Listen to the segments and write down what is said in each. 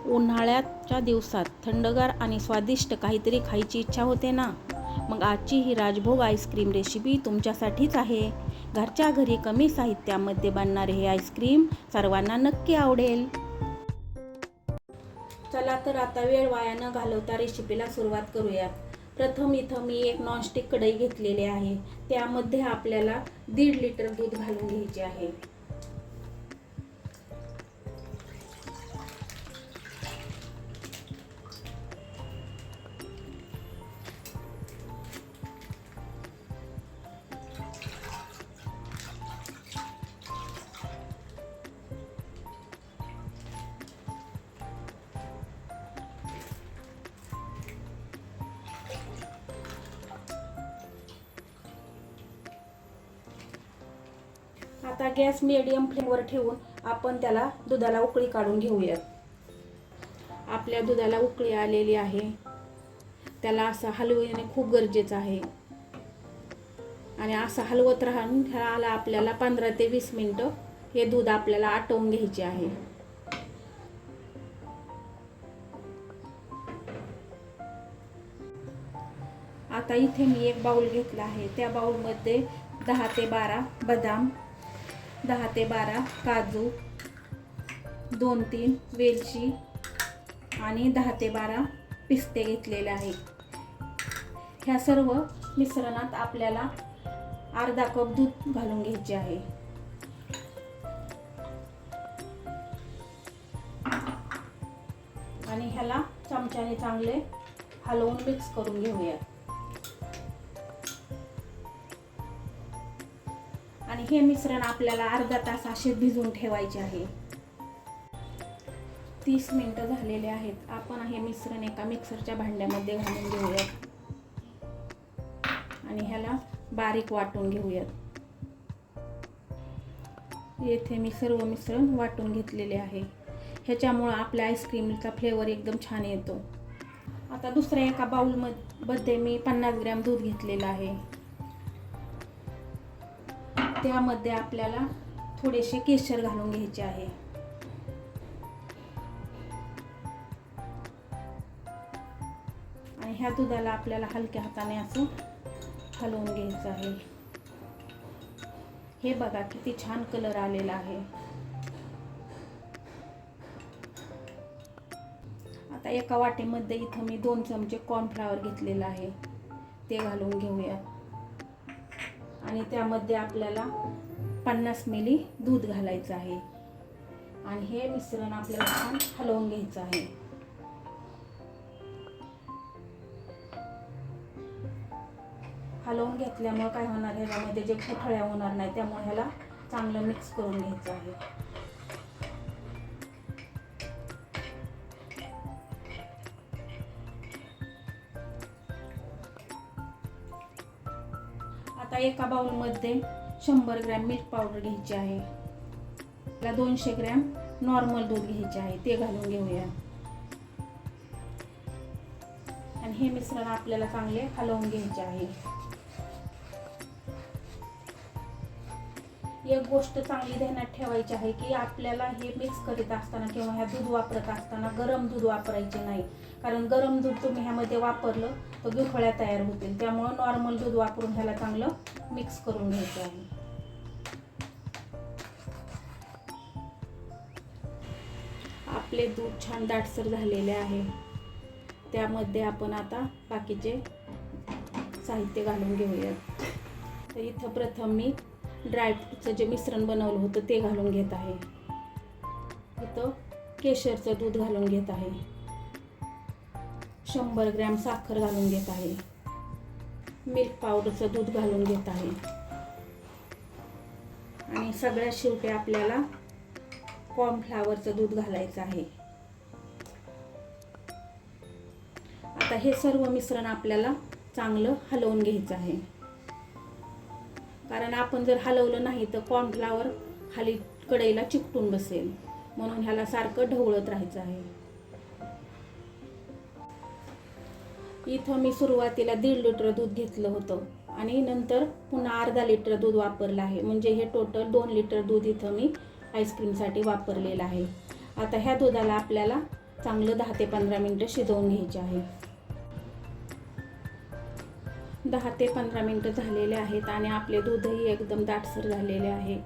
उन्हाळ्याच्या दिवसात थंडगार आणि स्वादिष्ट काहीतरी खायची इच्छा होते ना. मग आजची ही राजभोग आईस्क्रीम रेसिपी तुमच्यासाठीच आहे. घरच्या घरी कमी साहित्यामध्ये बनणारे हे आईस्क्रीम सर्वांना नक्की आवडेल. चला तर आता वेळ वाया न घालवता रेसिपीला सुरुवात करूयात. प्रथम इथं मी एक नॉनस्टिक कढई घेतलेली आहे. त्यामध्ये आपल्याला 1.5 लिटर दूध घालून घ्यायचे आहे. आता गॅस मीडियम फ्लेमवर ठेवून आपण त्याला दुधाला उकळी काढून घेऊयात. आपल्या दुधाला उकळी आलेली आहे. त्याला असं हलवणे खूप गरजेचं आहे आणि असं हलवत राहून ह्याला आपल्याला 15 ते 20 मिनिटं हे दूध आपल्याला आटवून घ्यायचे आहे. आता इथे मी एक बाउल घेतला आहे. त्या बाउलमध्ये 10 ते 12 बदाम, 10 ते 12 काजू, 2-3 वेलची आणि 10 ते 12 पिस्ते घेतलेले आहे. ह्या सर्व मिश्रणात आपल्याला अर्धा कप दूध घालून घ्यायचे आहे. आणि ह्याला चमच्याने चांगले हलवून मिक्स करून घेऊया. आणि हे मिश्रण आपल्याला अर्धा तास असे भिजवून ठेवायचे आहे. 30 मिनिटं झालेले आहेत. आपण हे मिश्रण एका मिक्सरच्या भांड्यामध्ये घालून घेऊयात आणि ह्याला बारीक वाटून घेऊयात. येथे मी सर्व मिश्रण वाटून घेतलेले आहे. ह्याच्यामुळे आपल्या आईस्क्रीमचा फ्लेवर एकदम छान येतो. आता दुसऱ्या एका बाउलमध्ये मी 50 ग्रॅम दूध घेतलेलं आहे. त्यामध्ये आपल्याला थोडेसे केशर घालून घ्यायचे आहे. आणि ह्या दुधाला आपल्याला हलक्या हाताने असं हलवून घ्यायचं आहे. हे बघा किती छान कलर आलेला आहे. आता एका वाटीमध्ये इथं मी 2 चमचे कॉर्नफ्लॉवर घेतलेला आहे. ते घालून घेऊया. आणि त्यामध्ये आपल्याला 50 मिली दूध घालायचं आहे. आणि हे मिश्रण आपल्याला छान हलवून घ्यायचं आहे. हलवून घेतल्यामुळे काय होणार, ह्याच्यामध्ये जे गुठळ्या होणार नाही, त्यामुळे ह्याला चांगलं मिक्स करून घ्यायचं आहे. आता एका बाउलमध्ये 100 ग्रॅम मिल्क पावडर घ्यायची आहे. त्याला 200 ग्रॅम नॉर्मल दूध घ्यायचे आहे. ते घालून घेऊया. आणि हे मिश्रण आपल्याला चांगले हलवून घ्यायचे आहे. एक गोष्ट चांगली ध्यानात ठेवायची आहे की आपल्याला हे मिक्स करीत असताना किंवा ह्या दूध वापरत असताना गरम दूध वापरायचे नाही. कारण गरम दूध तुम्ही ह्यामध्ये वापरलं तर गुठळ्या तयार होतील. त्यामुळे नॉर्मल दूध वापरून ह्याला चांगलं मिक्स करून घ्यायचं आहे. आपले दूध छान दाटसर झालेले आहे. त्यामध्ये आपण आता बाकीचे साहित्य घालून घेऊयात. तर इथं प्रथम मी ड्रायफ्रूटचं जे मिश्रण बनवलं होतं ते घालून घेत आहे. इथं केशरचं दूध घालून घेत आहे. 100 ग्रॅम साखर घालून घेत आहे. मिल्क पावडरचं दूध घालून घेत आहे. आणि सगळ्यात शेवटी आपल्याला कॉर्नफ्लॉवरचं दूध घालायचं आहे. आता हे सर्व मिश्रण आपल्याला चांगलं हलवून घ्यायचं आहे. कारण आपण जर हलवलं नाही तर कॉर्नफ्लॉवर खाली कढईला चिकटून बसेल. म्हणून ह्याला सारखं ढवळत राहायचं आहे. इथं मी सुरुवातीला 1.5 लिटर दूध घेतलं होतं आणि नंतर पुन्हा अर्धा लिटर दूध वापरलं आहे. म्हणजे हे टोटल 2 लिटर दूध इथं मी आईस्क्रीमसाठी वापरलेलं आहे. आता ह्या दुधाला आपल्याला चांगलं 10 ते 15 मिनटं शिजवून घ्यायचे आहे. 10 ते 15 मिनटं झालेले आहेत आणि आपले दूधही एकदम दाटसर झालेले आहे.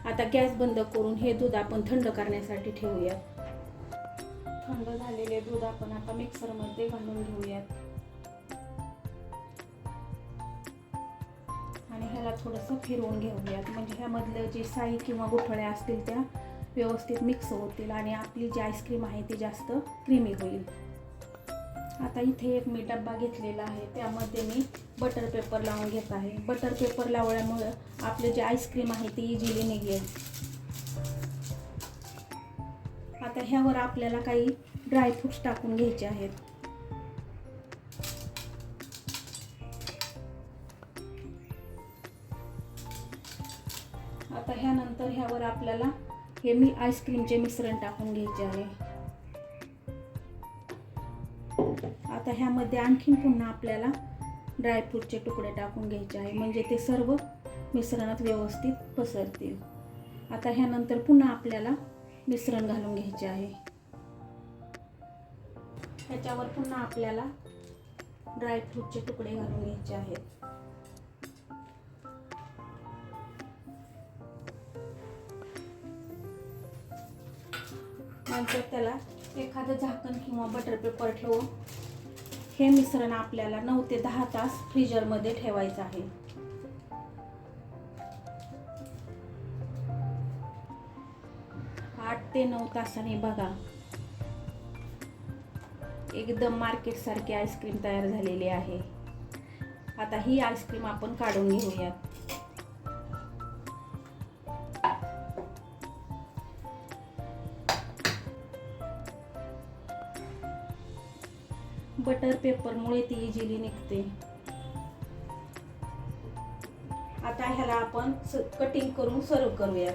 आता गॅस बंद करून हे दूध आपण थंड करण्यासाठी ठेवूयात. थंड झालेले दूध आपण आता मिक्सरमध्ये घालून घेऊयात आणि ह्याला थोडंसं फिरवून घेऊयात, म्हणजे ह्यामधलं जे साई किंवा गुठळ्या असतील त्या व्यवस्थित मिक्स होतील आणि आपली जी आईस्क्रीम आहे ती जास्त क्रीमी होईल. आता इथे एक मी डब्बा घेतलेला आहे, त्यामध्ये मी बटर पेपर लावून घेत आहे. बटर पेपर लावल्यामुळं आपले जे आईस्क्रीम आहे ती इझिली निघेल. आता ह्यावर आपल्याला काही ड्रायफ्रूट्स टाकून घ्यायचे आहेत. आता ह्यानंतर ह्यावर आपल्याला हे आईस्क्रीमचे मिश्रण टाकून घ्यायचे आहे. आता ह्यामध्ये आणखीन पुन्हा आपल्याला ड्रायफ्रूटचे तुकडे टाकून घ्यायचे आहे, म्हणजे ते सर्व मिश्रणात व्यवस्थित पसरतील. आता ह्यानंतर पुन्हा आपल्याला मिश्रण घालून घ्यायचे आहे. ह्याच्यावर पुन्हा आपल्याला ड्रायफ्रूटचे तुकडे घालून घ्यायचे आहेत. नंतर त्याला एखादं झाकण किंवा बटर पेपर ठेवून हे मिश्रण आपल्याला 9 ते 10 तास फ्रीजरमध्ये ठेवायचं आहे. 8 ते 9 तासांनी बघा एकदम मार्केट सारखी आईस्क्रीम तयार झालेली आहे. आता ही आईस्क्रीम आपण काढून घेऊयात. बटर पेपरमुळे ती इझिली निघते. आता ह्याला आपण कटिंग करून सर्व करूया.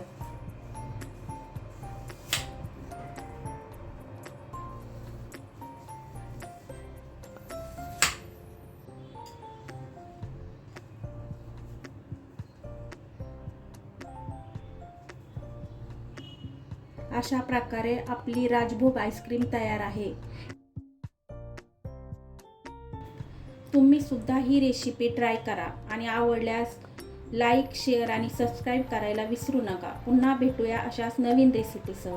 अशा प्रकारे आपली राजभोग आईस्क्रीम तयार आहे. तुम्ही सुद्धा ही रेसिपी ट्राय करा आणि आवडल्यास लाईक, शेअर आणि सबस्क्राईब करायला विसरू नका. पुन्हा भेटूया अशाच नवीन रेसिपीसह.